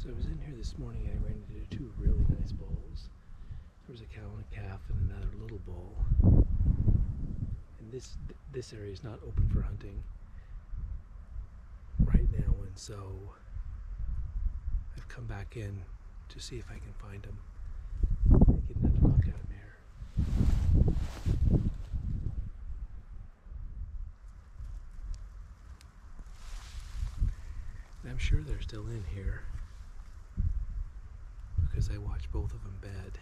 So I was in here this morning and I ran into two really nice bulls. There was a cow and a calf and another little bull. And this area is not open for hunting right now, and so I've come back in to see if I can find them and get another look at them here. And I'm sure they're still in here because I watched both of them bed.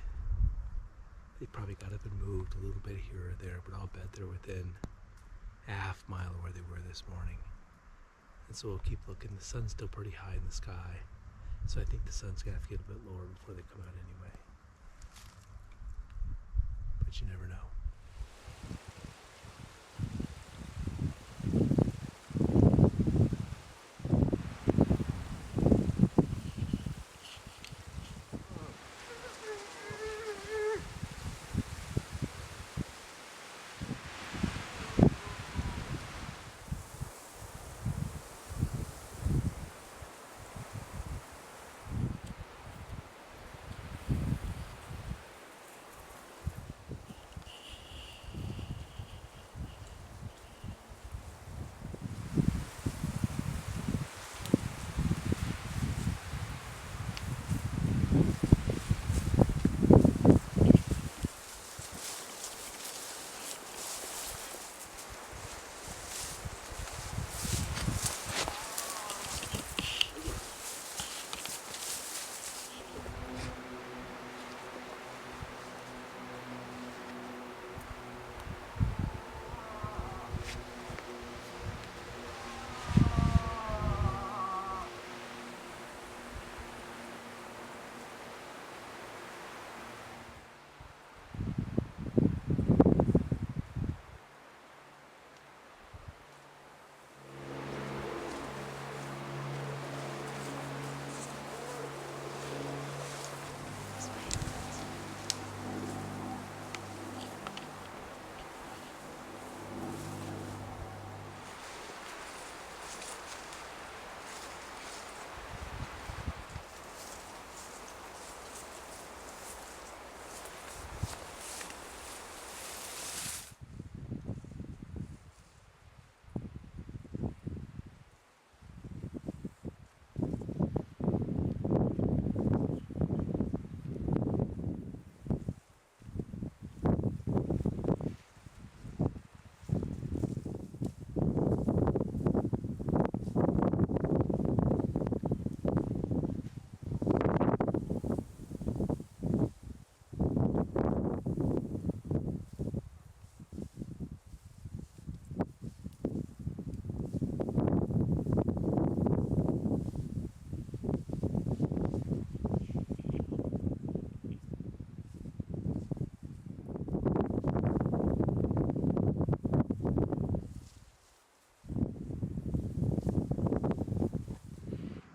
They probably got up and moved a little bit here or there, but I'll bet they're within a half mile of where they were this morning. And so we'll keep looking. The sun's still pretty high in the sky, so I think the sun's gonna have to get a bit lower before they come out anyway. But you never know.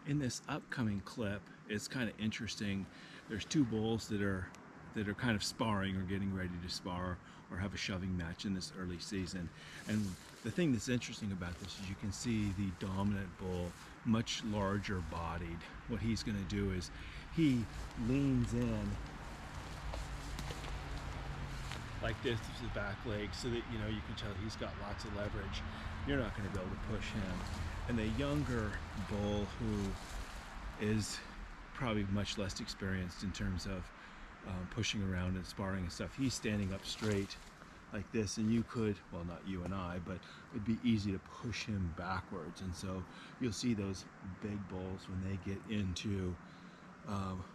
In this upcoming clip, it's kind of interesting. There's two bulls that are kind of sparring or getting ready to spar or have a shoving match in this early season. And the thing that's interesting about this is you can see the dominant bull, much larger bodied. What he's going to do is he leans in like this to his back leg so that you can tell he's got lots of leverage. You're not going to be able to push him. And the younger bull, who is probably much less experienced in terms of pushing around and sparring and stuff, he's standing up straight like this, and you could, well, not you and I, but it'd be easy to push him backwards. And so you'll see those big bulls when they get into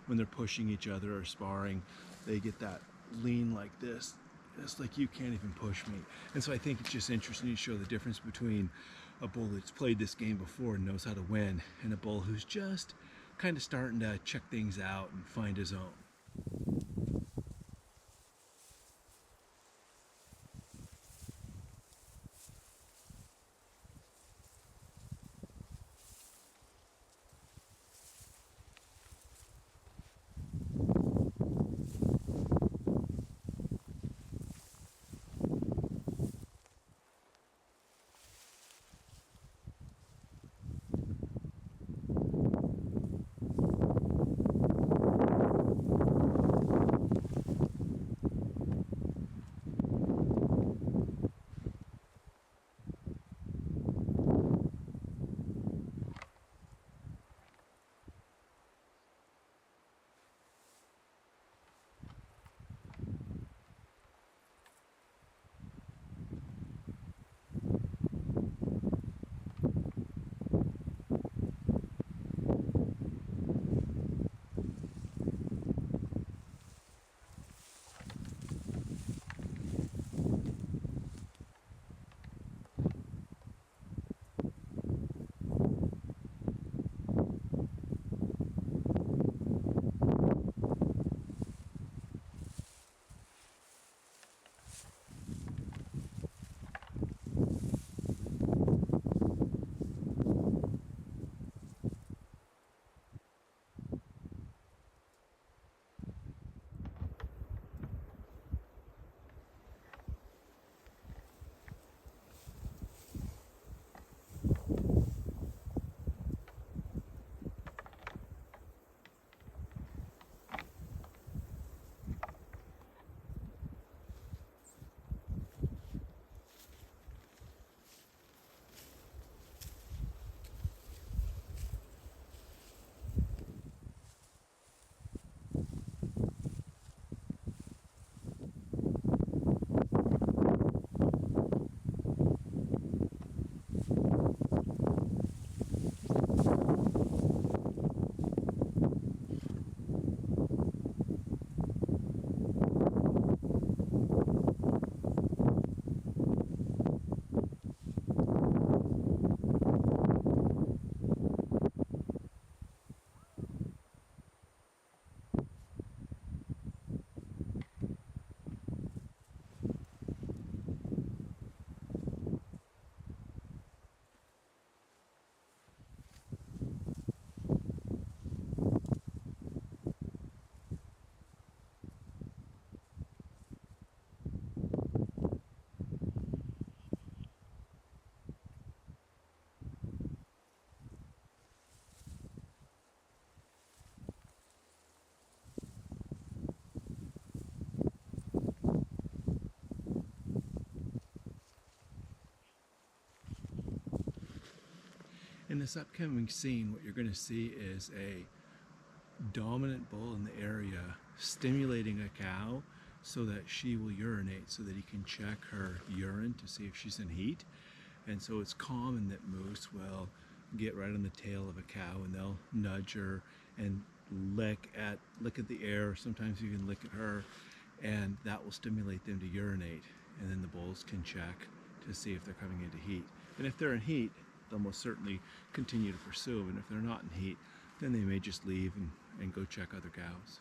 when they're pushing each other or sparring, they get that lean like this. It's like, you can't even push me. And so I think it's just interesting to show the difference between a bull that's played this game before and knows how to win, and a bull who's just kind of starting to check things out and find his own. this upcoming scene, what you're going to see is a dominant bull in the area stimulating a cow so that she will urinate, so that he can check her urine to see if she's in heat. And so it's common that moose will get right on the tail of a cow and they'll nudge her and lick at the air, sometimes even lick at her, and that will stimulate them to urinate, and then the bulls can check to see if they're coming into heat. And if they're in heat, they'll most certainly continue to pursue, and if they're not in heat, then they may just leave and go check other cows.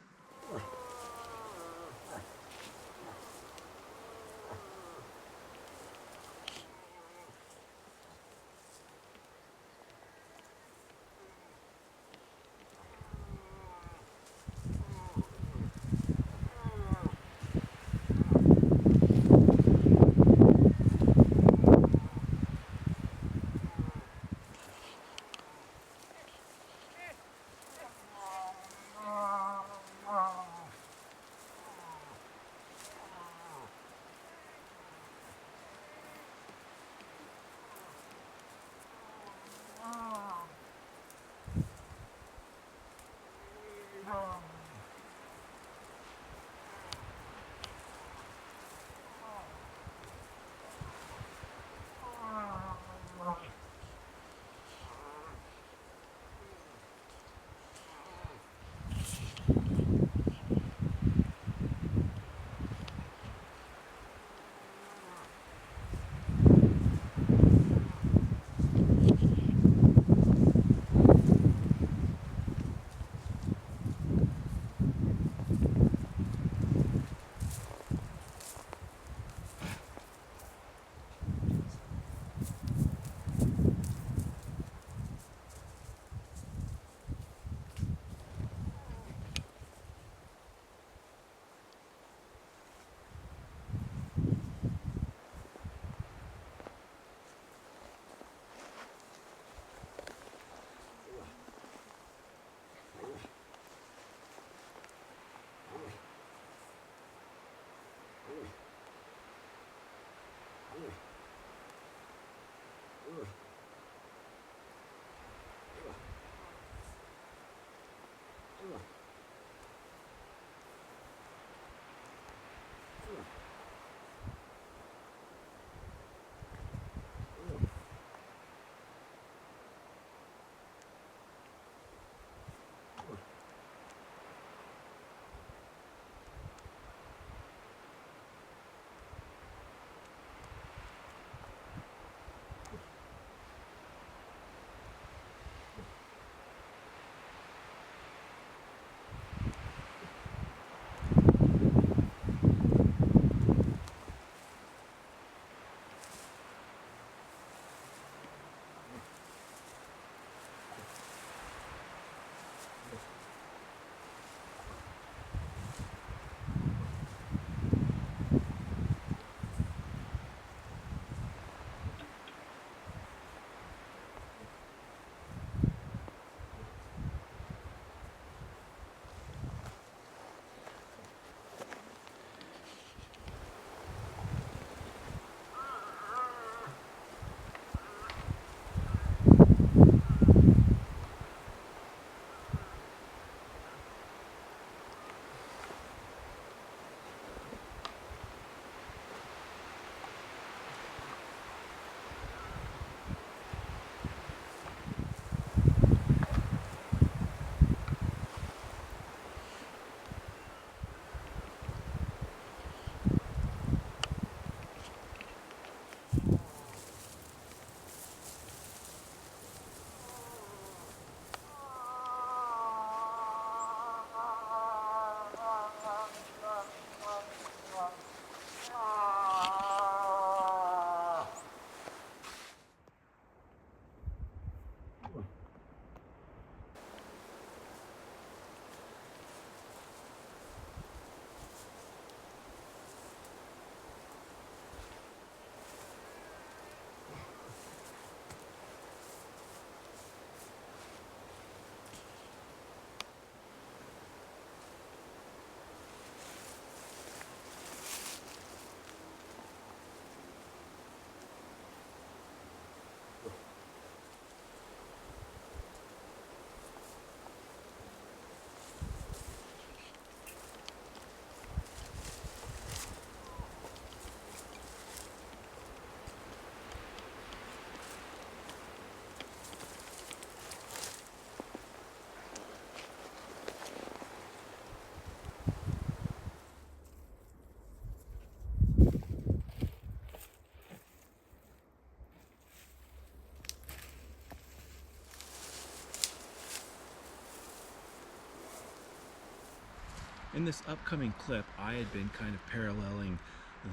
In this upcoming clip, I had been kind of paralleling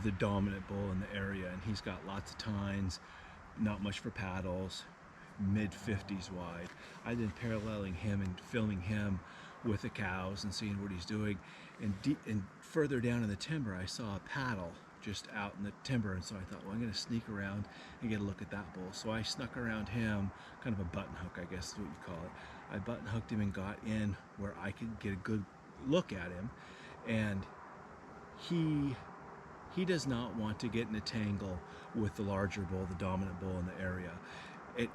the dominant bull in the area, and he's got lots of tines, not much for paddles, mid 50s wide. I've been paralleling him and filming him with the cows and seeing what he's doing. And further down in the timber, I saw a paddle just out in the timber, and so I thought, well, I'm going to sneak around and get a look at that bull. So I snuck around him, kind of a button hook, I guess is what you call it. I button hooked him and got in where I could get a good look at him, and he does not want to get in a tangle with the larger bull, the dominant bull in the area.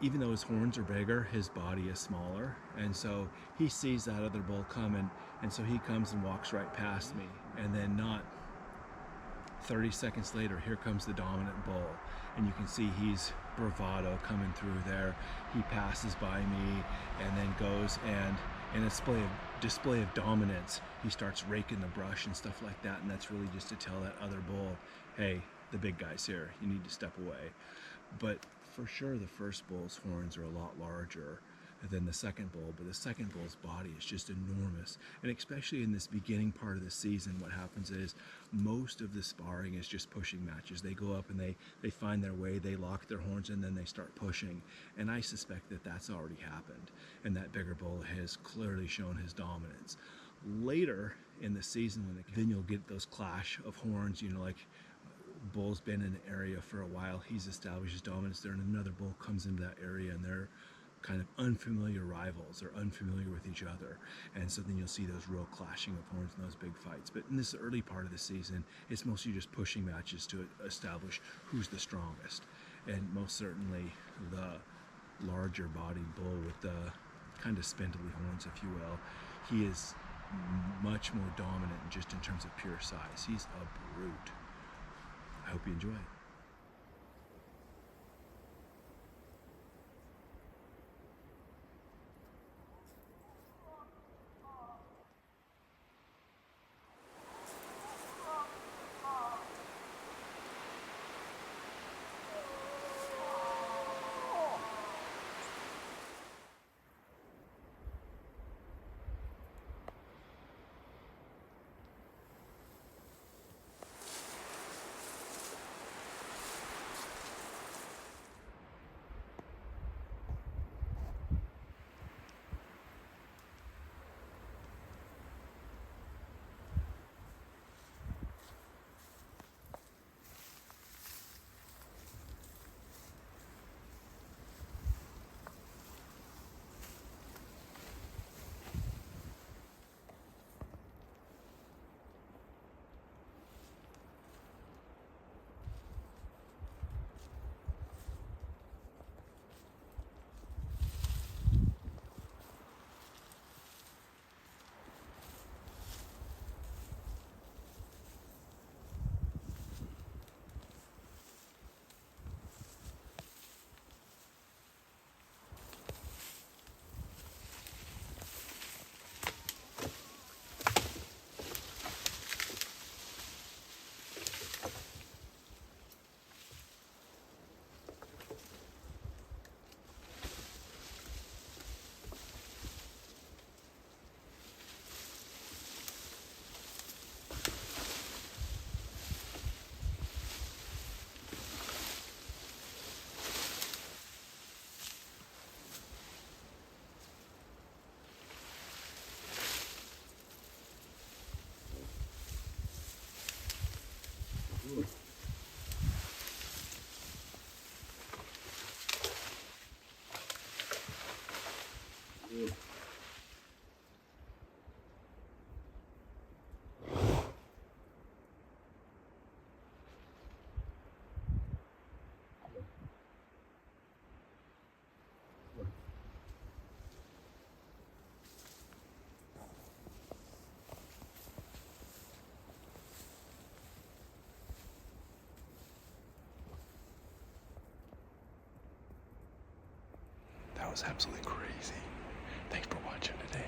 Even though his horns are bigger, his body is smaller, and so he sees that other bull coming, and so he comes and walks right past me, and then not 30 seconds later, here comes the dominant bull, and you can see he's bravado coming through there. He passes by me and then goes, and in a display of dominance, he starts raking the brush and stuff like that, and that's really just to tell that other bull, hey, the big guy's here, you need to step away. But for sure the first bull's horns are a lot larger than the second bull, but the second bull's body is just enormous. And especially in this beginning part of the season, what happens is most of the sparring is just pushing matches. They go up and they find their way, they lock their horns, and then they start pushing. And I suspect that that's already happened, and that bigger bull has clearly shown his dominance. Later in the season, then you'll get those clash of horns, you know, like bull's been in the area for a while, he's established his dominance there, and another bull comes into that area, and they're kind of unfamiliar rivals, or unfamiliar with each other, and so then you'll see those real clashing of horns and those big fights. But in this early part of the season, it's mostly just pushing matches to establish who's the strongest, and most certainly the larger bodied bull with the kind of spindly horns, if you will, he is much more dominant just in terms of pure size. He's a brute. I hope you enjoy it. That was absolutely crazy. Thanks for watching today.